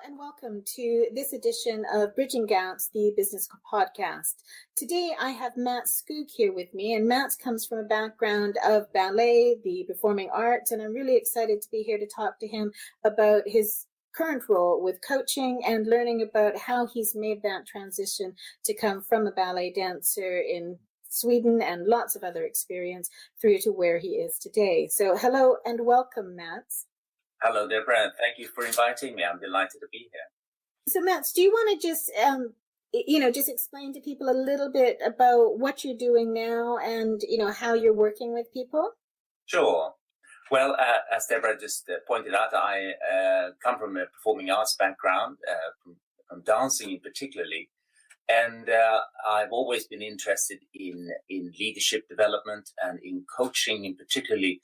and welcome to this edition of Bridging Gaps, the business podcast. Today I have Matz Skoog here with me, and Matz comes from a background of ballet, the performing arts, and I'm really excited to be here to talk to him about his current role with coaching and learning about how he's made that transition to come from a ballet dancer in Sweden and lots of other experience through to where he is today. So hello and welcome, Matz. Hello there, Brad. Thank you for inviting me. I'm delighted to be here. So, Matz, do you want to just explain to people a little bit about what you're doing now and, how you're working with people? Sure. Well, as Deborah just pointed out, I come from a performing arts background, from dancing in particularly. And I've always been interested in leadership development and in coaching in particularly,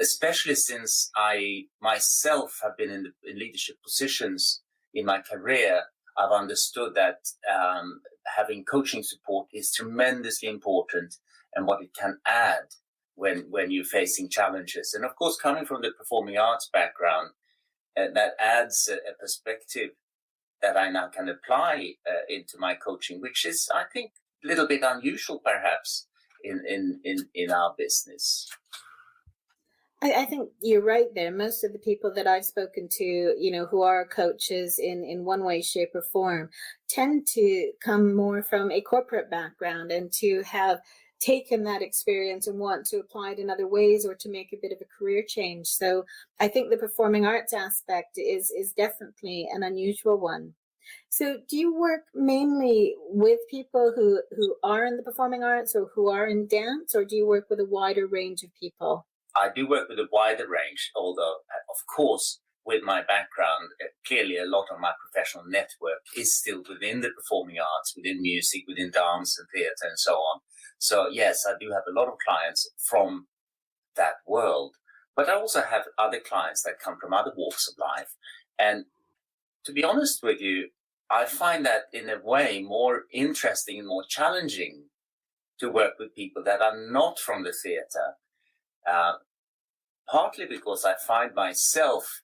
especially since I myself have been in leadership positions in my career. I've understood that having coaching support is tremendously important and what it can add when you're facing challenges. And of course, coming from the performing arts background, that adds a perspective that I now can apply into my coaching, which is, I think, a little bit unusual perhaps in our business. I think you're right there. Most of the people that I've spoken to, who are coaches in one way, shape, or form, tend to come more from a corporate background and to have taken that experience and want to apply it in other ways or to make a bit of a career change. So I think the performing arts aspect is definitely an unusual one. So do you work mainly with people who are in the performing arts or who are in dance, or do you work with a wider range of people? I do work with a wider range, although, of course, with my background, clearly a lot of my professional network is still within the performing arts, within music, within dance and theatre and so on. So, yes, I do have a lot of clients from that world. But I also have other clients that come from other walks of life. And to be honest with you, I find that in a way more interesting and more challenging to work with people that are not from the theatre. Partly because I find myself,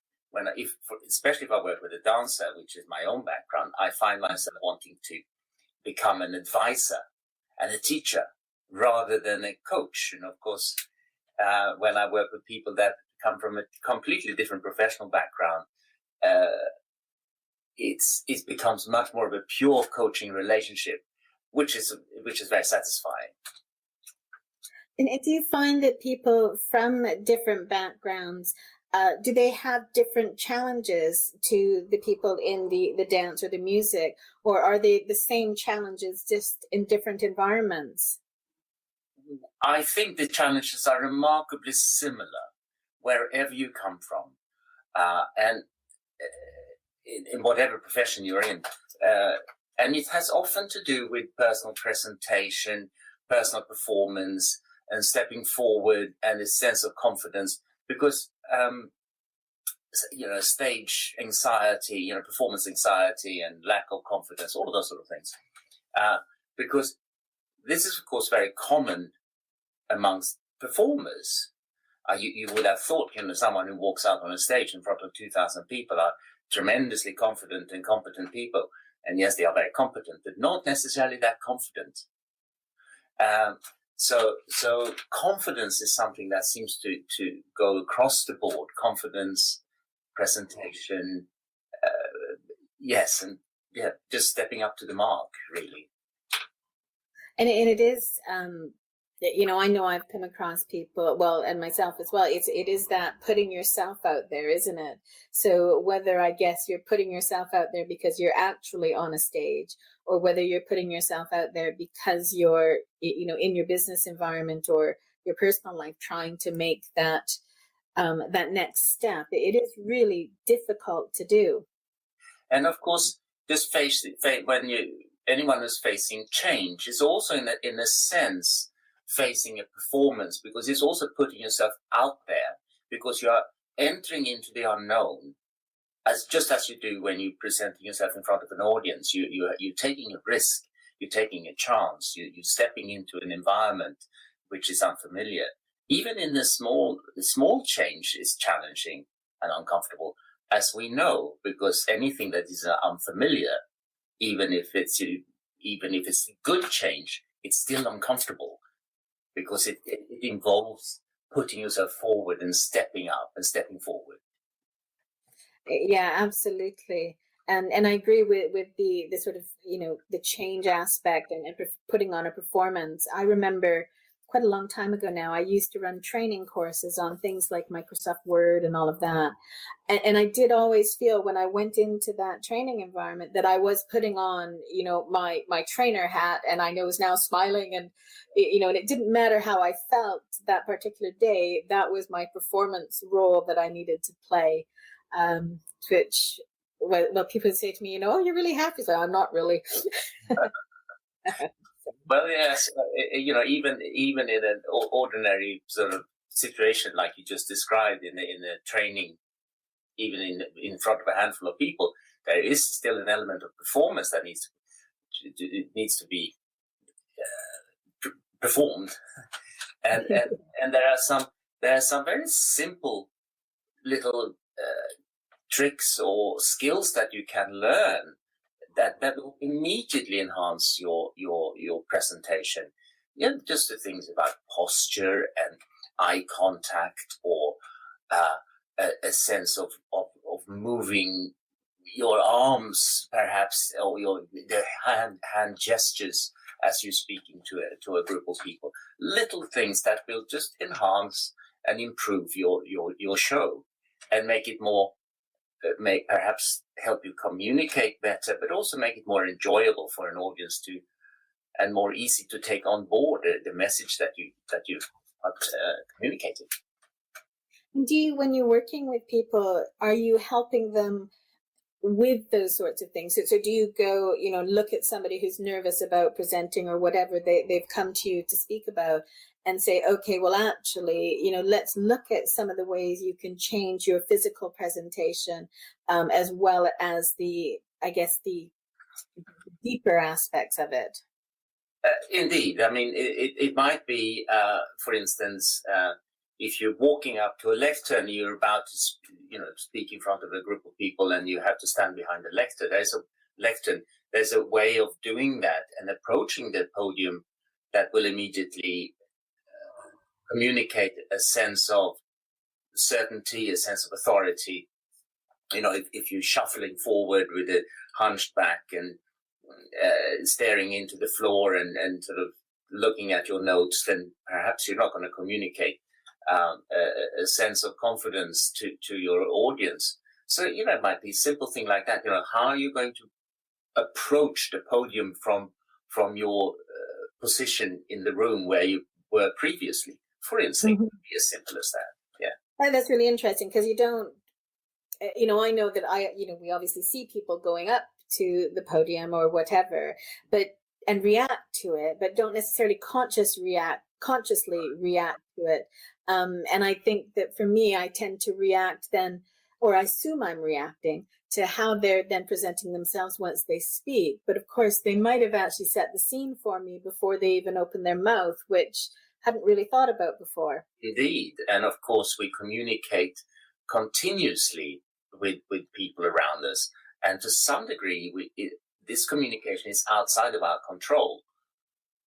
especially if I work with a dancer, which is my own background, I find myself wanting to become an advisor and a teacher rather than a coach. And of course, when I work with people that come from a completely different professional background, it becomes much more of a pure coaching relationship, which is very satisfying. And do you find that people from different backgrounds, do they have different challenges to the people in the dance or the music, or are they the same challenges just in different environments? I think the challenges are remarkably similar wherever you come from, and in whatever profession you're in. And it has often to do with personal presentation, personal performance, and stepping forward and a sense of confidence, because, stage anxiety, performance anxiety and lack of confidence, all of those sort of things. Because this is, of course, very common amongst performers. You would have thought, someone who walks out on a stage in front of 2,000 people are tremendously confident and competent people. And yes, they are very competent, but not necessarily that confident. So confidence is something that seems to go across the board. Confidence, presentation, just stepping up to the mark, really. And it is, I know I've come across people, well, and myself as well, it is that putting yourself out there, isn't it? So whether, I guess, you're putting yourself out there because you're actually on a stage, or whether you're putting yourself out there because you're, in your business environment or your personal life, trying to make that next step, it is really difficult to do. And of course, just anyone who's facing change is also in a sense facing a performance, because it's also putting yourself out there, because you are entering into the unknown, just as you do when you're presenting yourself in front of an audience. You're taking a risk, you're taking a chance, you're stepping into an environment which is unfamiliar. Even in the small change is challenging and uncomfortable. as we know, because anything that is unfamiliar, even if it's a good change, it's still uncomfortable because it involves putting yourself forward and stepping up and stepping forward. Yeah, absolutely. And I agree with the sort of, the change aspect and putting on a performance. I remember quite a long time ago now, I used to run training courses on things like Microsoft Word and all of that. And I did always feel when I went into that training environment that I was putting on, my trainer hat, and I was now smiling, and, and it didn't matter how I felt that particular day. That was my performance role that I needed to play, which, well, people say to me, oh, you're really happy. So I'm not really. Well, yes, even in an ordinary sort of situation like you just described in a training, even in front of a handful of people, there is still an element of performance that needs to be performed, and there are some very simple little tricks or skills that you can learn that will immediately enhance your presentation. Just the things about posture and eye contact, or a sense of moving your arms, perhaps, or the hand gestures as you're speaking to a group of people. Little things that will just enhance and improve your show and make it more. May perhaps help you communicate better, but also make it more enjoyable for an audience and more easy to take on board the message that you've communicated. Do you, when you're working with people, are you helping them with those sorts of things? So do you go, look at somebody who's nervous about presenting or whatever they've come to you to speak about, and say, okay, well, actually, let's look at some of the ways you can change your physical presentation, as well as the deeper aspects of it? Indeed. I mean, it might be, for instance, if you're walking up to a lectern, you're about to, speak in front of a group of people, and you have to stand behind the lectern. There's a way of doing that and approaching the podium that will immediately communicate a sense of certainty, a sense of authority. If you're shuffling forward with a hunched back and staring into the floor and sort of looking at your notes, then perhaps you're not going to communicate a sense of confidence to your audience. So, it might be a simple thing like that. How are you going to approach the podium from your position in the room where you were previously? For instance, it would be as simple as that. Yeah. Oh, that's really interesting, because you don't, I know that we obviously see people going up to the podium or whatever, and react to it, but don't necessarily consciously react to it. And I think that for me, I tend to react then, or I assume I'm reacting to how they're then presenting themselves once they speak. But of course, they might have actually set the scene for me before they even open their mouth, which hadn't really thought about before. Indeed. And of course, we communicate continuously with people around us. And to some degree, this communication is outside of our control.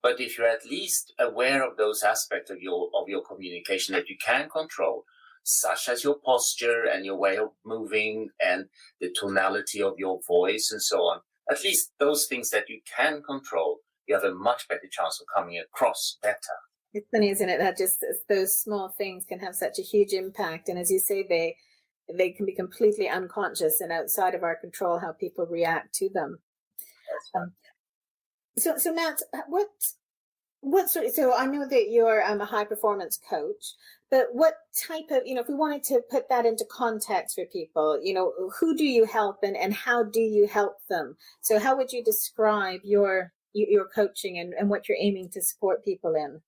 But if you're at least aware of those aspects of your communication that you can control, such as your posture and your way of moving and the tonality of your voice and so on, at least those things that you can control, you have a much better chance of coming across better. It's funny, isn't it, that just those small things can have such a huge impact. And as you say, they can be completely unconscious and outside of our control how people react to them. So Matt, what sort of, so I know that you're a high performance coach, but what type of, if we wanted to put that into context for people, who do you help and how do you help them? So how would you describe your coaching and what you're aiming to support people in?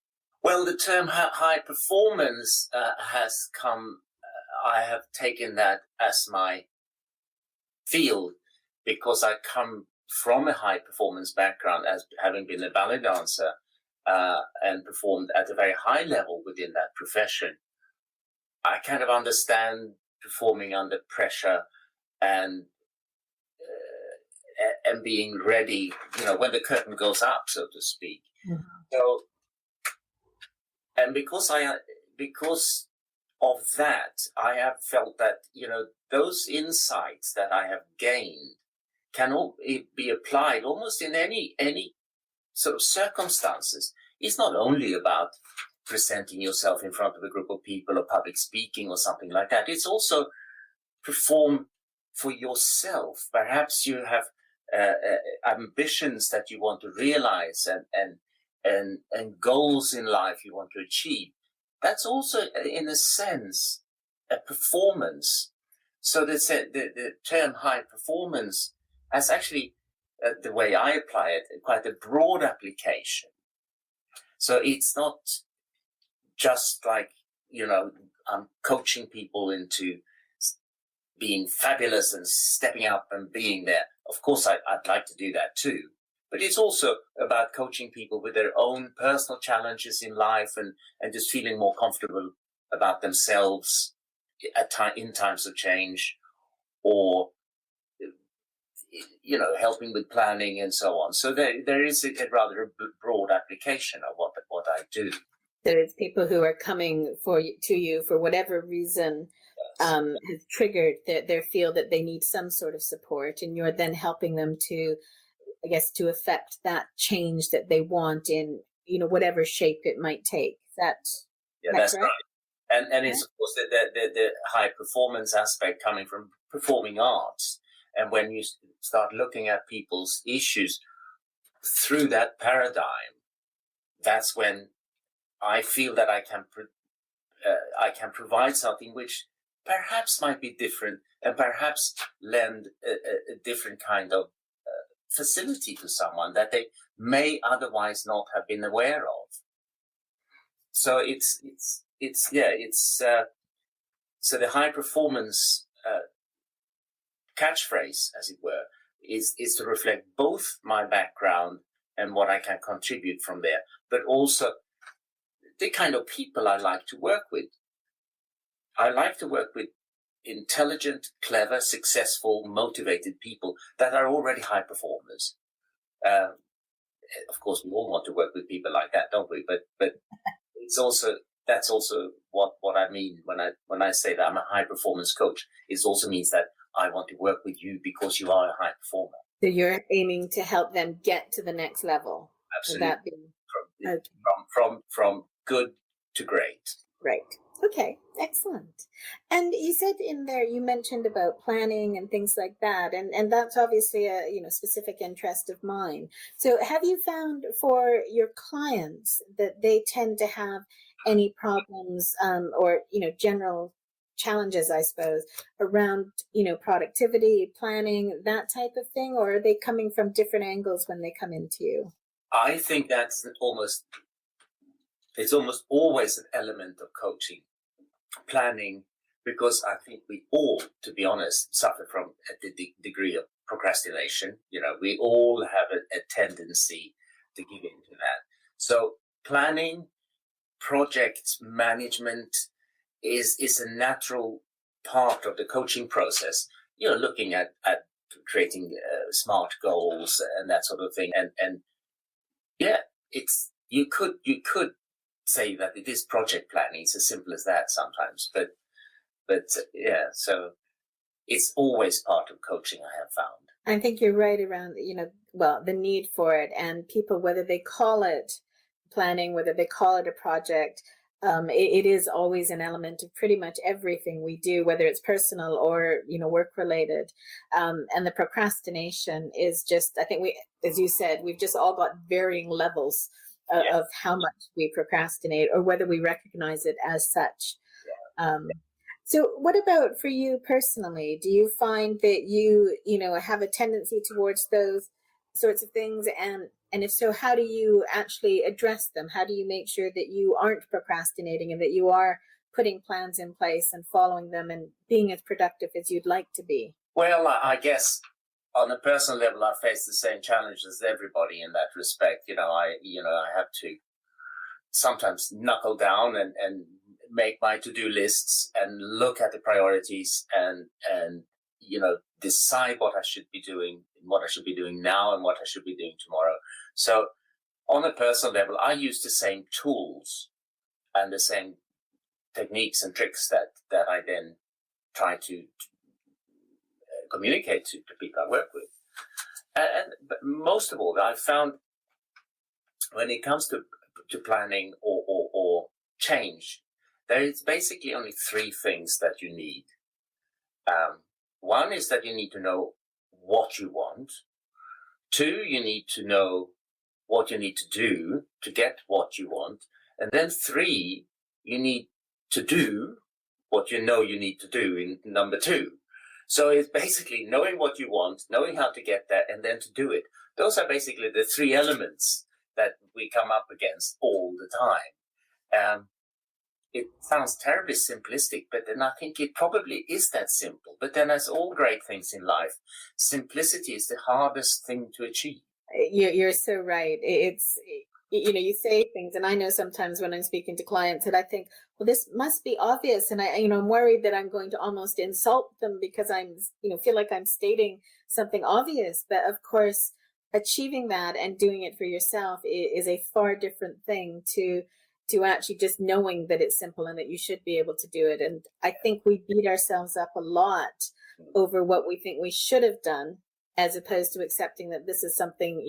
Well, the term high performance has come, I have taken that as my field because I come from a high performance background as having been a ballet dancer and performed at a very high level within that profession. I kind of understand performing under pressure and being ready, when the curtain goes up, so to speak. Mhm. So, and because of that, I have felt that, those insights that I have gained can all be applied almost in any sort of circumstances. It's not only about presenting yourself in front of a group of people or public speaking or something like that. It's also perform for yourself. Perhaps you have ambitions that you want to realize and goals in life you want to achieve. That's also, in a sense, a performance. So the term high performance has actually, the way I apply it, quite a broad application. So it's not just like, I'm coaching people into being fabulous and stepping up and being there. Of course, I'd like to do that too. But it's also about coaching people with their own personal challenges in life and just feeling more comfortable about themselves in times of change, or, helping with planning and so on. So there is a rather broad application of what I do. There is people who are coming to you for whatever reason, has triggered their feel that they need some sort of support, and you're then helping them to, I guess, to affect that change that they want in, whatever shape it might take. That's correct? Right. And Yeah. it's of course the high performance aspect coming from performing arts. And when you start looking at people's issues through that paradigm, that's when I feel that I can provide something which perhaps might be different and perhaps lend a different kind of facility to someone that they may otherwise not have been aware of. So so the high performance catchphrase, as it were, is to reflect both my background and what I can contribute from there, but also the kind of people I like to work with. I like to work with intelligent, clever, successful, motivated people that are already high performers. Of course, we all want to work with people like that, don't we? But that's also what I mean when I say that I'm a high performance coach. It also means that I want to work with you because you are a high performer. So you're aiming to help them get to the next level. Absolutely. Would that be From good to great. Right. Okay, excellent. And you said in there, you mentioned about planning and things like that, and that's obviously a specific interest of mine. So have you found for your clients that they tend to have any problems or general challenges, I suppose, around productivity, planning, that type of thing, or are they coming from different angles when they come into you? I think that's it's almost always an element of coaching, planning, because I think we all, to be honest, suffer from a degree of procrastination. We all have a tendency to give into that. So planning, project management is a natural part of the coaching process. Looking at creating smart goals and that sort of thing. And yeah, you could say that it is project planning. It's as simple as that sometimes, but yeah, so it's always part of coaching, I have found. I think you're right around, the need for it, and people, whether they call it planning, whether they call it a project, it is always an element of pretty much everything we do, whether it's personal or, work related. And the procrastination is just, I think as you said, we've just all got varying levels of how much we procrastinate or whether we recognize it as such. So what about for you personally? Do you find that you have a tendency towards those sorts of things? And if so, how do you actually address them? How do you make sure that you aren't procrastinating and that you are putting plans in place and following them and being as productive as you'd like to be? Well, I guess on a personal level, I face the same challenges as everybody in that respect. I have to sometimes knuckle down and make my to-do lists and look at the priorities and decide what I should be doing, now, and what I should be doing tomorrow. So on a personal level, I use the same tools and the same techniques and tricks that I then try to communicate to the people I work with. But most of all, I've found when it comes to planning or change, there is basically only three things that you need. One is that you need to know what you want. Two, you need to know what you need to do to get what you want. And then three, you need to do what you know you need to do in number two. So it's basically knowing what you want, knowing how to get there, and then to do it. Those are basically the three elements that we come up against all the time. It sounds terribly simplistic, but then I think it probably is that simple. But then, as all great things in life, simplicity is the hardest thing to achieve. You're so right. It's, you say things, and I know sometimes when I'm speaking to clients that I think, well, this must be obvious, and I'm worried that I'm going to almost insult them because I'm, feel like I'm stating something obvious. But of course, achieving that and doing it for yourself is a far different thing to actually just knowing that it's simple and that you should be able to do it. And I think we beat ourselves up a lot over what we think we should have done, as opposed to accepting that this is something,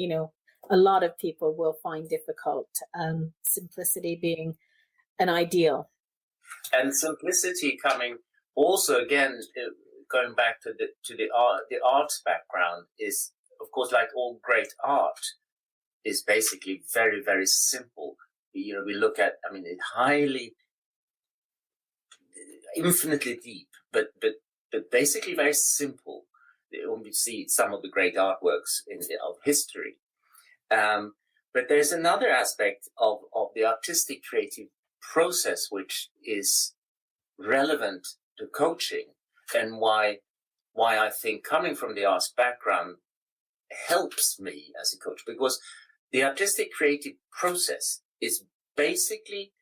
a lot of people will find difficult. Simplicity being an ideal. And simplicity coming also, again, going back to the arts background, is, of course, like all great art, is basically very, very simple. We look at, it's highly, infinitely deep, but basically very simple. When we see some of the great artworks of history. But there's another aspect of the artistic creative process which is relevant to coaching, and why I think coming from the arts background helps me as a coach, because the artistic creative process is basically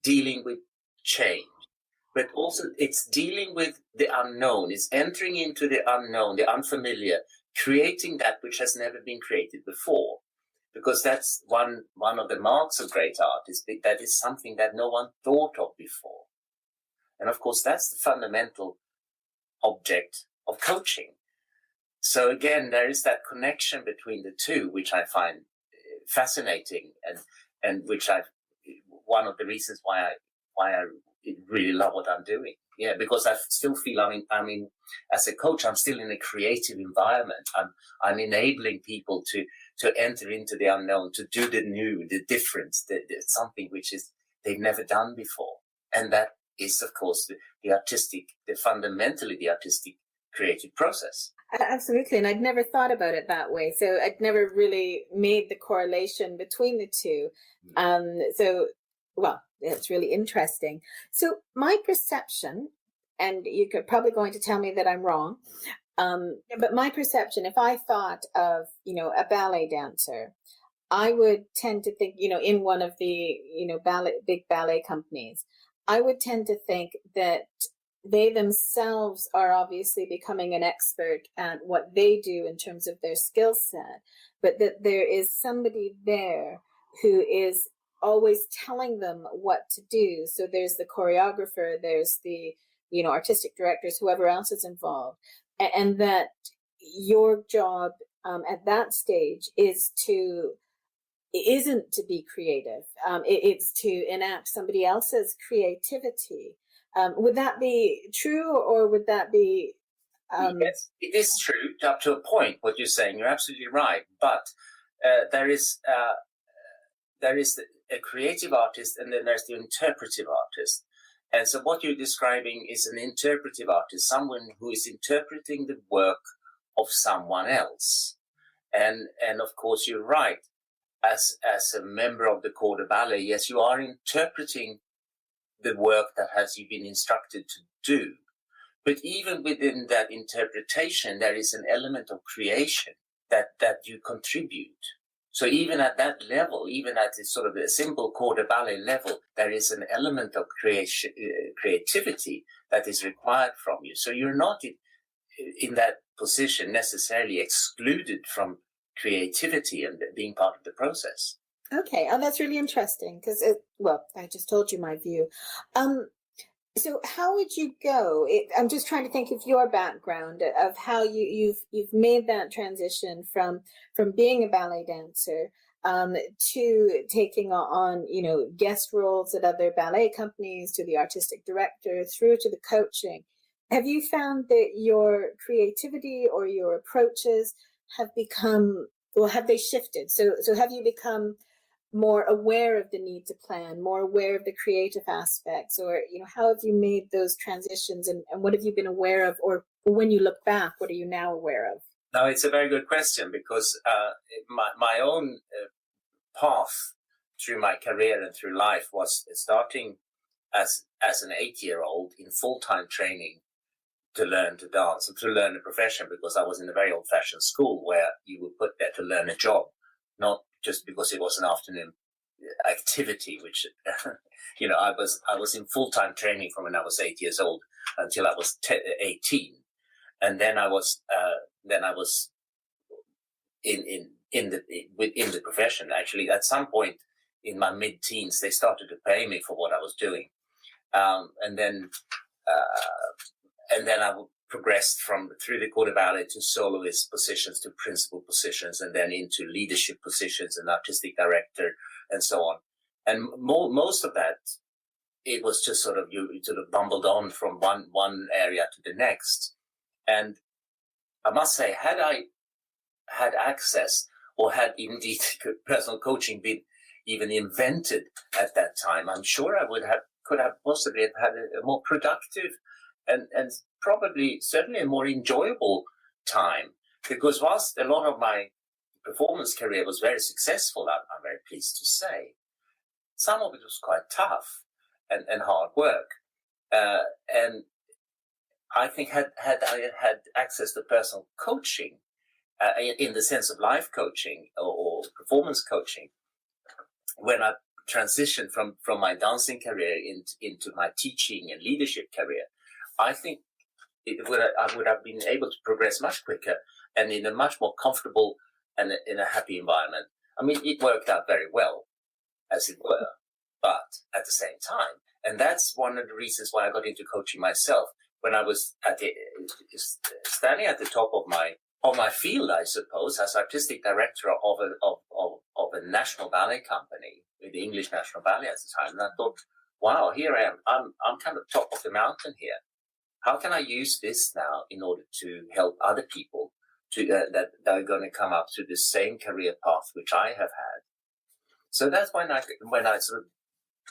dealing with change, but also it's dealing with the unknown. It's entering into the unknown, the unfamiliar, creating that which has never been created before. Because that's one of the marks of great art, is that is something that no one thought of before. And of course, that's the fundamental object of coaching. So again, there is that connection between the two, which I find fascinating, and which one of the reasons why I really love what I'm doing. Yeah, because I still feel, as a coach, I'm still in a creative environment. I'm enabling people to enter into the unknown, to do the new, the different, something which is they've never done before. And that is, of course, fundamentally the artistic creative process. Absolutely. And I'd never thought about it that way. So I'd never really made the correlation between the two. Well, it's really interesting. So my perception, and you're probably going to tell me that I'm wrong, but my perception, if I thought of, a ballet dancer, I would tend to think, in one of the, big ballet companies, I would tend to think that they themselves are obviously becoming an expert at what they do in terms of their skill set, but that there is somebody there who is always telling them what to do. So there's the choreographer, there's the, artistic directors, whoever else is involved. And that your job at that stage isn't to be creative. It's to enact somebody else's creativity. Would that be true, or would that be... Yes, it is true up to a point, what you're saying. You're absolutely right. But there is a creative artist, and then there's the interpretive artist. And so what you're describing is an interpretive artist, someone who is interpreting the work of someone else. And of course, you're right. As a member of the corps de ballet, yes, you are interpreting the work that you've been instructed to do. But even within that interpretation, there is an element of creation that you contribute. So even at that level, even at sort of a simple corps de ballet level, there is an element of creativity that is required from you. So you're not in that position necessarily excluded from creativity and being part of the process. Okay, oh, that's really interesting because, well, I just told you my view. So how would you go? I'm just trying to think of your background of how you've made that transition from being a ballet dancer to taking on guest roles at other ballet companies, to the artistic director, through to the coaching. Have you found that your creativity or your approaches have become, or have they shifted? So have you become more aware of the need to plan, more aware of the creative aspects, or how have you made those transitions, and what have you been aware of, or when you look back, what are you now aware of? No, it's a very good question, because my own path through my career and through life was starting as an 8-year-old in full-time training to learn to dance and to learn a profession, because I was in a very old-fashioned school where you were put there to learn a job, not just because it was an afternoon activity, which I was in full-time training from when I was 8 years old until I was 18, and then I was in the profession. Actually, at some point in my mid-teens, they started to pay me for what I was doing, and then I progressed through the corps de ballet to soloist positions, to principal positions, and then into leadership positions and artistic director and so on. And most of that, it was just sort of, you sort of bumbled on from one area to the next. And I must say, had I had access, or had indeed personal coaching been even invented at that time, I'm sure I could have possibly had a more productive and probably certainly a more enjoyable time, because whilst a lot of my performance career was very successful, I'm very pleased to say, some of it was quite tough and hard work. And I think had I had access to personal coaching, in the sense of life coaching or performance coaching, when I transitioned from my dancing career into my teaching and leadership career, I think I would have been able to progress much quicker and in a much more comfortable and in a happy environment. I mean, it worked out very well, as it were, but at the same time, and that's one of the reasons why I got into coaching myself. When I was standing at the top of my field, I suppose, as artistic director of a national ballet company, the English National Ballet at the time, and I thought, wow, here I am. I'm kind of top of the mountain here. How can I use this now in order to help other people that are going to come up to the same career path which I have had? So that's when I sort of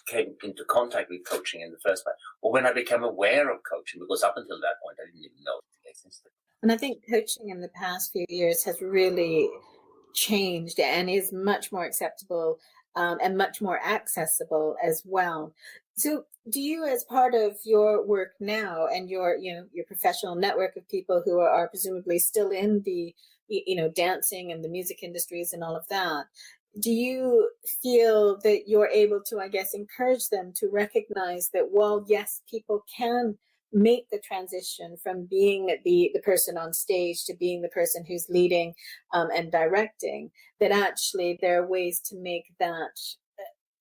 came into contact with coaching in the first place, or when I became aware of coaching, because up until that point I didn't even know it existed. And I think coaching in the past few years has really changed and is much more acceptable and much more accessible as well. So do you, as part of your work now and your professional network of people who are presumably still in the dancing and the music industries and all of that, do you feel that you're able to, I guess, encourage them to recognize that while, yes, people can make the transition from being the person on stage to being the person who's leading and directing, that actually there are ways to make that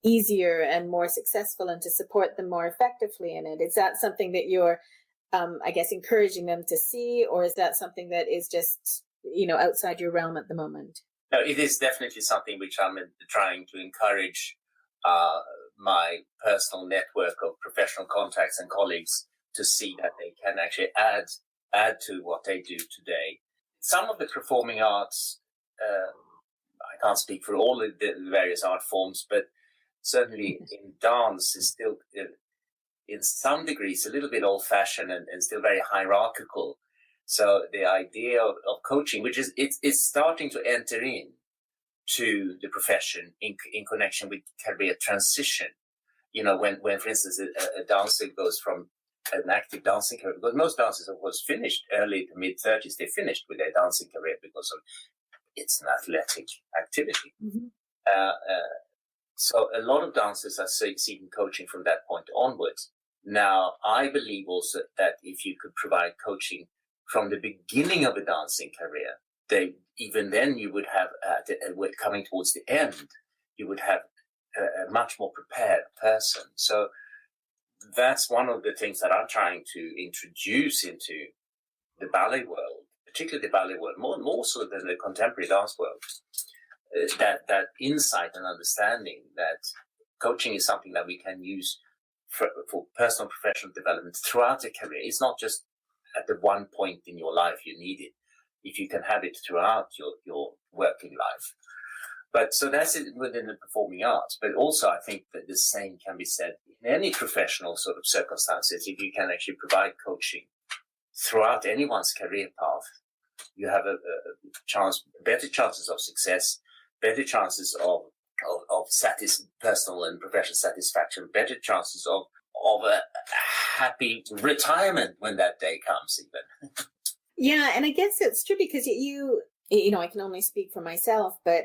easier and more successful and to support them more effectively in it? Is that something that you're, I guess, encouraging them to see, or is that something that is just, outside your realm at the moment? No, it is definitely something which I'm trying to encourage my personal network of professional contacts and colleagues to see that they can actually add to what they do today. Some of the performing arts, I can't speak for all of the various art forms, but certainly in dance is still, in some degrees, a little bit old-fashioned and still very hierarchical. So the idea of coaching, which is it's starting to enter in to the profession in connection with career transition. When for instance a dancer goes from an active dancing career, because most dancers of course finished early to mid 30s, they finished with their dancing career because of it's an athletic activity. Mm-hmm. So a lot of dancers are seeking coaching from that point onwards. Now, I believe also that if you could provide coaching from the beginning of a dancing career, even then you would have, coming towards the end, you would have a much more prepared person. So that's one of the things that I'm trying to introduce into the ballet world, particularly the ballet world, more so than the contemporary dance world. That insight and understanding that coaching is something that we can use for personal professional development throughout a career. It's not just at the one point in your life you need it. If you can have it throughout your working life. But so that's it within the performing arts. But also I think that the same can be said in any professional sort of circumstances. If you can actually provide coaching throughout anyone's career path, you have better chances of success, better chances of personal and professional satisfaction, better chances of a happy retirement when that day comes even. Yeah, and I guess it's true because you know, I can only speak for myself, but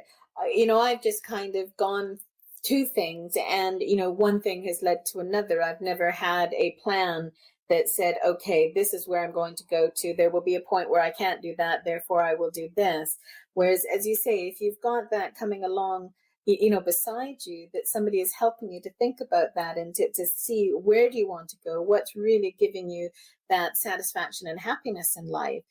you know, I've just kind of gone to things, and you know, one thing has led to another. I've never had a plan that said, okay, this is where I'm going to go to. There will be a point where I can't do that, therefore I will do this. Whereas, as you say, if you've got that coming along, you know, beside you, that somebody is helping you to think about that and to see where do you want to go, what's really giving you that satisfaction and happiness in life,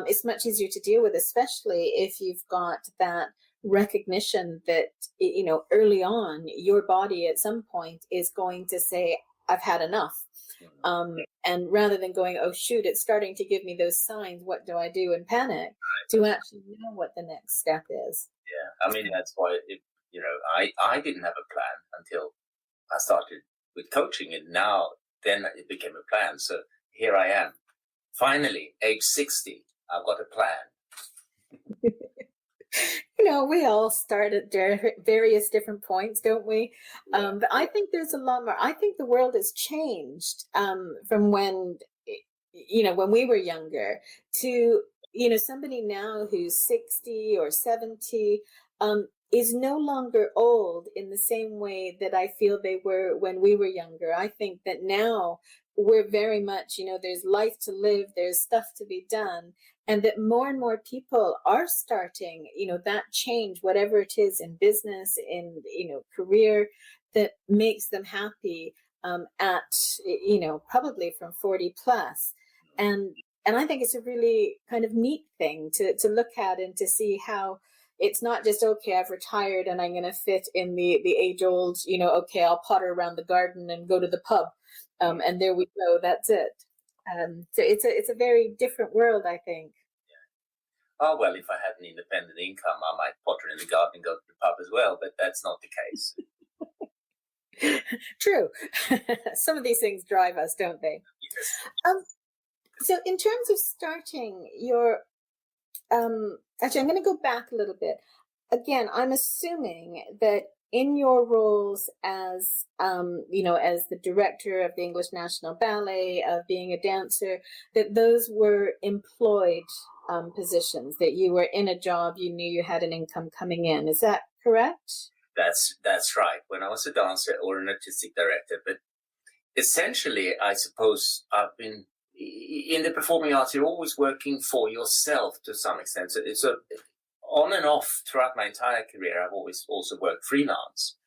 it's much easier to deal with, especially if you've got that recognition that, you know, early on, your body at some point is going to say, I've had enough. And rather than going, oh, shoot, it's starting to give me those signs, what do I do, and panic, to actually know what the next step is. Yeah, I mean, that's why, you know, I didn't have a plan until I started with coaching, and then it became a plan. So here I am. Finally, age 60, I've got a plan. You know, we all start at various different points, don't we? But I think there's a lot more. I think the world has changed from when, you know, when we were younger to, you know, somebody now who's 60 or 70 is no longer old in the same way that I feel they were when we were younger. I think that now we're very much, you know, there's life to live, there's stuff to be done. And that more and more people are starting, you know, that change, whatever it is in business, in, you know, career, that makes them happy at, you know, probably from 40 plus. And I think it's a really kind of neat thing to look at and to see how it's not just, okay, I've retired and I'm going to fit in the age old, you know, okay, I'll potter around the garden and go to the pub. And there we go, that's it. So it's a very different world, I think. Yeah. Oh, well, if I had an independent income, I might potter in the garden and go to the pub as well, but that's not the case. True. Some of these things drive us, don't they? Yes. So in terms of starting your, actually, I'm going to go back a little bit. Again, I'm assuming that in your roles as, you know, as the director of the English National Ballet, of being a dancer, that those were employed positions, that you were in a job, you knew you had an income coming in. Is that correct? That's right. When I was a dancer or an artistic director, but essentially, I suppose I've been in the performing arts. You're always working for yourself to some extent. So it's on and off throughout my entire career. I've always also worked freelance,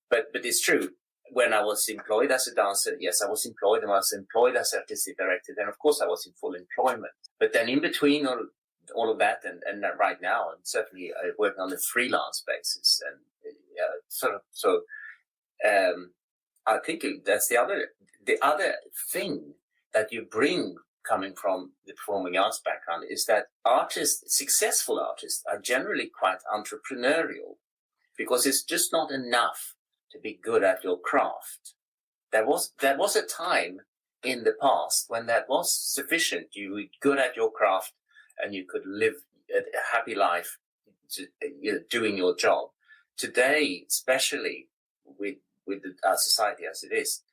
but it's true. When I was employed as a dancer, yes, I was employed, and I was employed as an artistic director. Then, of course, I was in full employment. But then, in between all of that, and right now, I'm certainly working on a freelance basis, and I think that's the other thing that you bring coming from the performing arts background is that successful artists are generally quite entrepreneurial, because it's just not enough to be good at your craft. There was a time in the past when that was sufficient. You were good at your craft and you could live a happy life doing your job. Today, especially with our society as it is,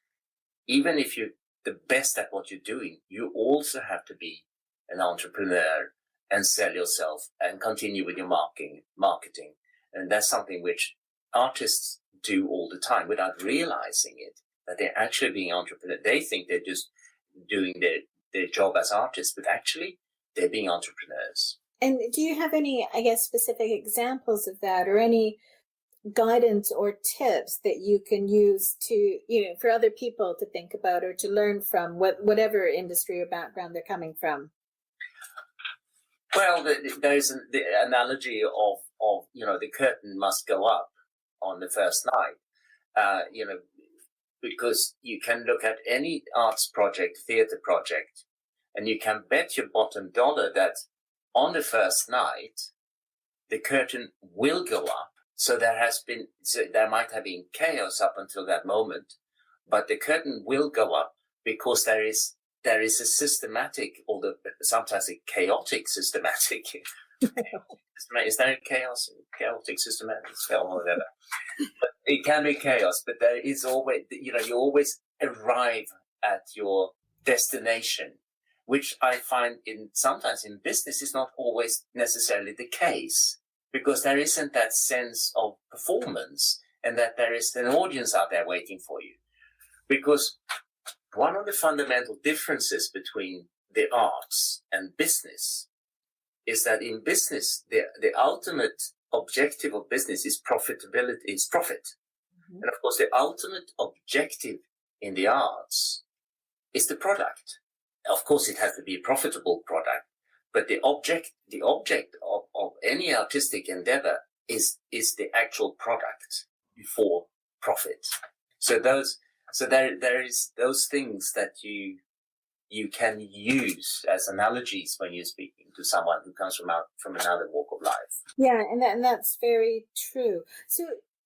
even if you're the best at what you're doing, you also have to be an entrepreneur and sell yourself and continue with your marketing. And that's something which artists do all the time without realizing it, that they're actually being entrepreneur. They think they're just doing their job as artists, but actually they're being entrepreneurs. And do you have any, I guess, specific examples of that, or any guidance or tips that you can use to, for other people to think about or to learn from, whatever industry or background they're coming from? Well, there's the analogy of the curtain must go up on the first night, because you can look at any arts project, theater project, and you can bet your bottom dollar that on the first night, the curtain will go up. So there might have been chaos up until that moment, but the curtain will go up because there is a systematic, or sometimes a chaotic systematic. Is there chaotic systematic? Or whatever. But it can be chaos, but there is always, you always arrive at your destination, which I find sometimes in business is not always necessarily the case, because there isn't that sense of performance and that there is an audience out there waiting for you. Because one of the fundamental differences between the arts and business is that in business, the ultimate objective of business is profitability, is profit. Mm-hmm. And of course, the ultimate objective in the arts is the product. Of course, it has to be a profitable product, but the object of any artistic endeavor is the actual product before profit. So there is those things that you can use as analogies when you're speaking to someone who comes from another walk of life. Yeah, and that's very true. So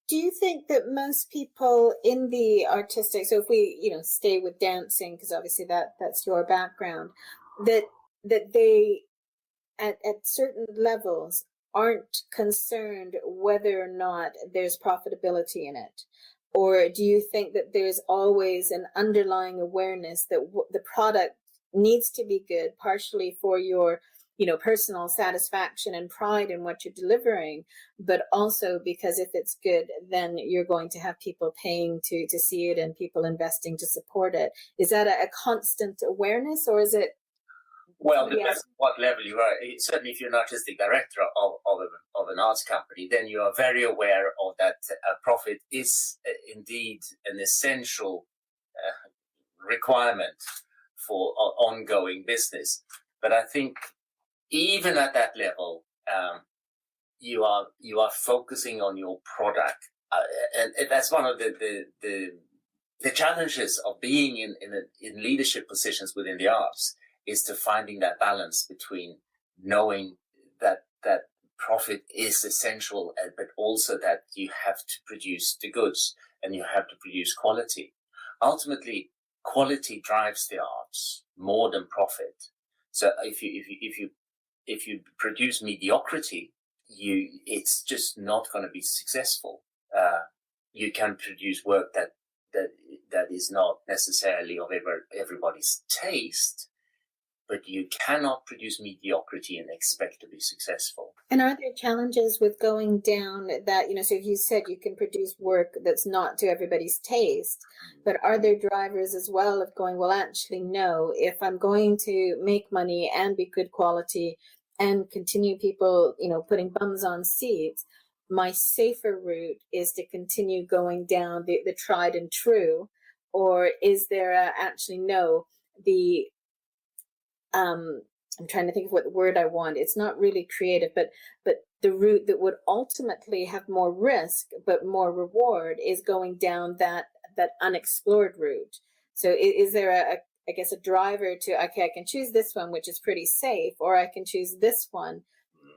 do you think that most people in the artistic, so if we, stay with dancing, because obviously that's your background, that they at certain levels aren't concerned whether or not there's profitability in it? Or do you think that there's always an underlying awareness that the product needs to be good, partially for your, personal satisfaction and pride in what you're delivering, but also because if it's good, then you're going to have people paying to see it and people investing to support it? Is that a constant awareness, or is it? Well, depends on what level you are. Certainly, if you're an artistic director of an arts company, then you are very aware of that profit is indeed an essential requirement for ongoing business. But I think even at that level, you are focusing on your product, and that's one of the challenges of being in leadership positions within the arts, is to finding that balance between knowing that profit is essential, but also that you have to produce the goods and you have to produce quality. Ultimately, quality drives the arts more than profit. So if you produce mediocrity, it's just not going to be successful. You can produce work that is not necessarily of everybody's taste, but you cannot produce mediocrity and expect to be successful. And are there challenges with going down that, so if you said you can produce work that's not to everybody's taste, but are there drivers as well of going, well, actually, no, if I'm going to make money and be good quality and continue people, putting bums on seats, my safer route is to continue going down the tried and true? Or is there actually, no, I'm trying to think of what word I want. It's not really creative, but the route that would ultimately have more risk but more reward is going down that unexplored route. So is there a driver to, okay, I can choose this one, which is pretty safe, or I can choose this one,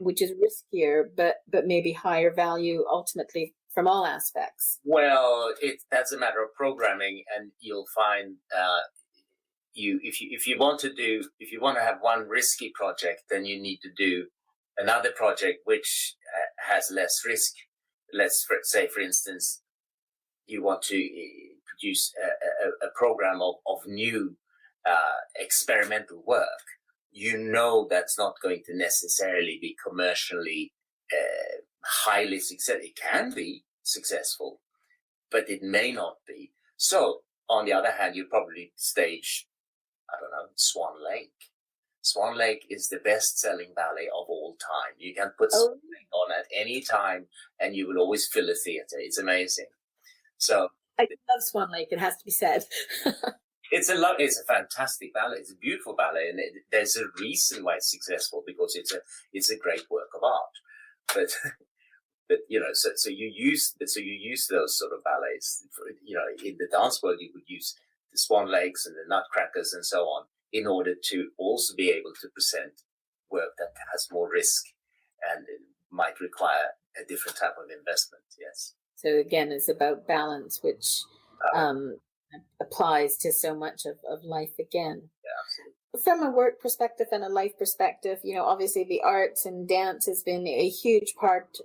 which is riskier, but maybe higher value ultimately from all aspects? Well, that's a matter of programming, and you'll find if you want to have one risky project, then you need to do another project which has less risk. Let's say, for instance, you want to produce a program of new experimental work. That's not going to necessarily be commercially highly successful. It can be successful, but it may not be. So, on the other hand, you probably stage, I don't know, Swan Lake, Swan Lake is the best-selling ballet of all time. You can put Oh, Swan Lake on at any time, and you will always fill a theater. It's amazing. So I love Swan Lake. It has to be said. it's a fantastic ballet. It's a beautiful ballet, and there's a reason why it's successful, because it's a great work of art. But so you use those sort of ballets. In the dance world, you would use the Swan Lakes and the Nutcrackers and so on, in order to also be able to present work that has more risk and it might require a different type of investment. Yes. So again, it's about balance, which applies to so much of life again. Yeah, absolutely. From a work perspective and a life perspective, obviously the arts and dance has been a huge part,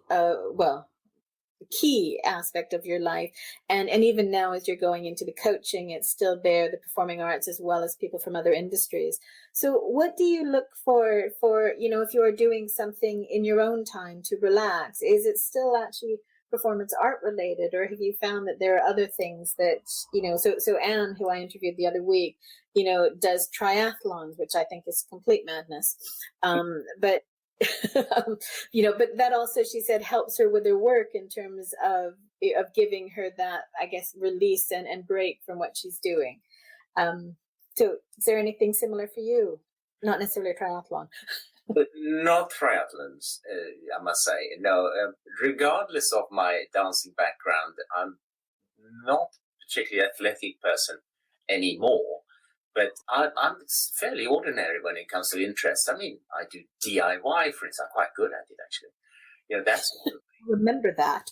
key aspect of your life. And even now, as you're going into the coaching, it's still there, the performing arts, as well as people from other industries. So what do you look for, if you are doing something in your own time to relax? Is it still actually performance art related, or have you found that there are other things that, so Anne, who I interviewed the other week, does triathlons, which I think is complete madness. But but that also, she said, helps her with her work in terms of giving her that, I guess, release and break from what she's doing. So is there anything similar for you? Not necessarily a triathlon. But not triathlons, I must say. No, regardless of my dancing background, I'm not a particularly athletic person anymore. But I'm fairly ordinary when it comes to interest. I mean, I do DIY, for instance. I'm quite good at it, actually. That's remember that.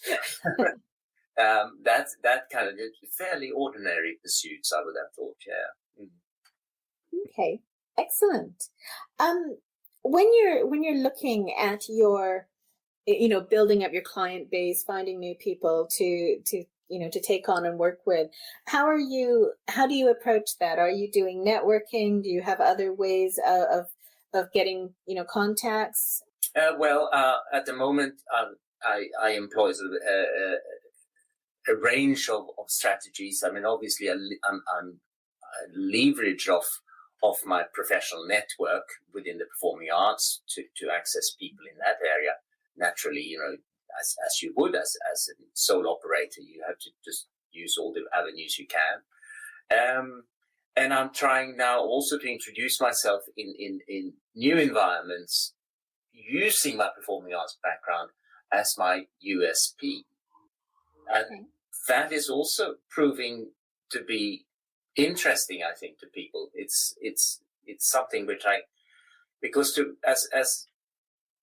that kind of fairly ordinary pursuits, I would have thought. Yeah. Mm-hmm. Okay, excellent. When you're looking at your, building up your client base, finding new people to take on and work with, how do you approach that? Are you doing networking? Do you have other ways of getting, contacts? At the moment, I employ sort of a range of strategies. I mean, obviously, I'm leverage of my professional network within the performing arts to access people in that area. Naturally, as you would as a sole operator, you have to just use all the avenues you can. And I'm trying now also to introduce myself in new environments, using my performing arts background as my USP. And that is also proving to be interesting, I think, to people. It's something which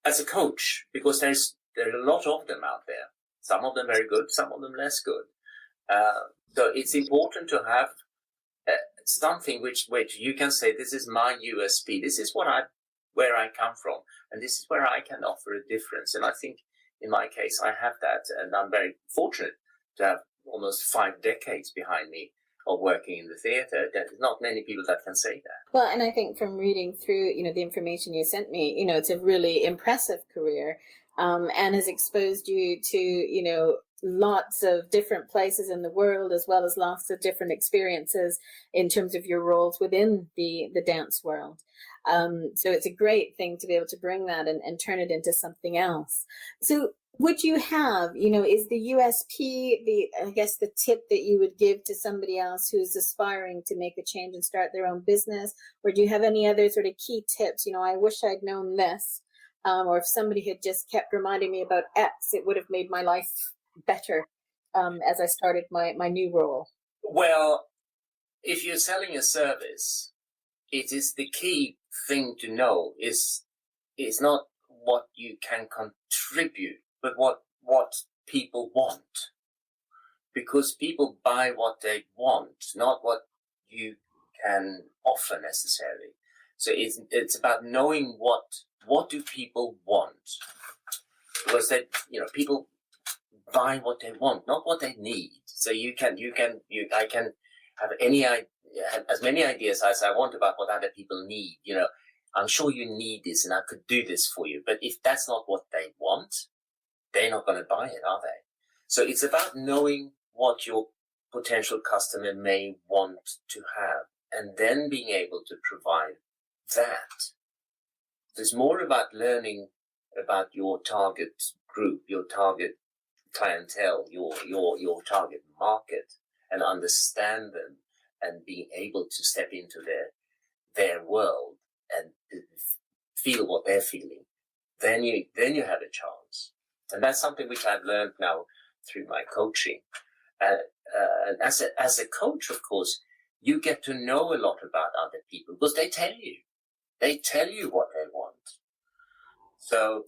as a coach, because there are a lot of them out there. Some of them very good, some of them less good. So it's important to have something which you can say, this is my USP. This is where I come from, and this is where I can offer a difference. And I think in my case, I have that, and I'm very fortunate to have almost 5 decades behind me of working in the theatre. There's not many people that can say that. Well, and I think from reading through, the information you sent me, it's a really impressive career, and has exposed you to, lots of different places in the world, as well as lots of different experiences in terms of your roles within the dance world. So it's a great thing to be able to bring that and turn it into something else. So would you have, is the USP, the tip that you would give to somebody else who's aspiring to make a change and start their own business? Or do you have any other sort of key tips? I wish I'd known this. Or if somebody had just kept reminding me about X, it would have made my life better as I started my new role. Well, if you're selling a service, it is the key thing to know is not what you can contribute, but what people want. Because people buy what they want, not what you can offer necessarily. So it's about knowing what do people want. Because people buy what they want, not what they need. So I can have as many ideas as I want about what other people need. I'm sure you need this and I could do this for you. But if that's not what they want, they're not going to buy it, are they? So it's about knowing what your potential customer may want to have, and then being able to provide that It's more about learning about your target group, your target clientele, your target market, and understand them and being able to step into their world and feel what they're feeling. Then you have a chance. And that's something which I've learned now through my coaching. And as a coach, of course, you get to know a lot about other people because they tell you what they want. So,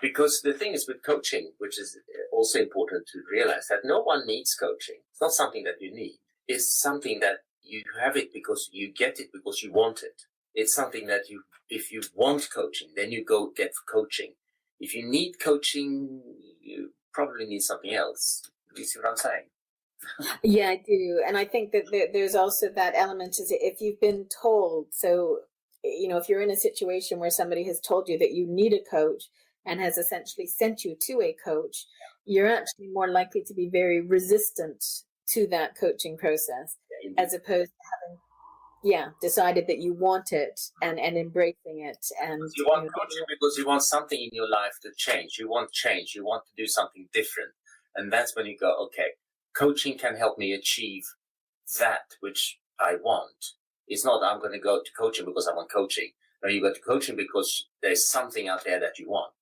because the thing is with coaching, which is also important to realize, that no one needs coaching. It's not something that you need. It's something that you have it because you get it because you want it. It's something that if you want coaching, then you go get coaching. If you need coaching, you probably need something else. Do you see what I'm saying? Yeah, I do. And I think that there's also that element is if you've been told, so, if you're in a situation where somebody has told you that you need a coach and has essentially sent you to a coach, you're actually more likely to be very resistant to that coaching process, as opposed to having, decided that you want it and embracing it. And you want coaching because you want something in your life to change. You want change. You want to do something different. And that's when you go, okay, coaching can help me achieve that which I want. It's not I'm going to go to coaching because I want coaching. No, you go to coaching because there's something out there that you want.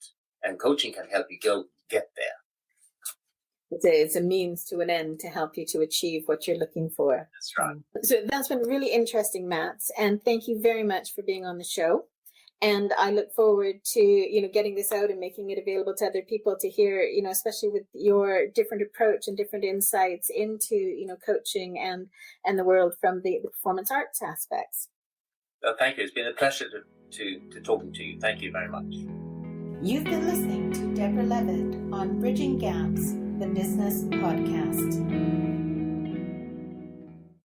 And coaching can help you go get there. It's a means to an end to help you to achieve what you're looking for. That's right. So that's been really interesting, Matz. And thank you very much for being on the show. And I look forward to, getting this out and making it available to other people to hear, especially with your different approach and different insights into, coaching and the world from the performance arts aspects. Well, thank you. It's been a pleasure to talking to you. Thank you very much. You've been listening to Deborah Levitt on Bridging Gaps, the Business Podcast.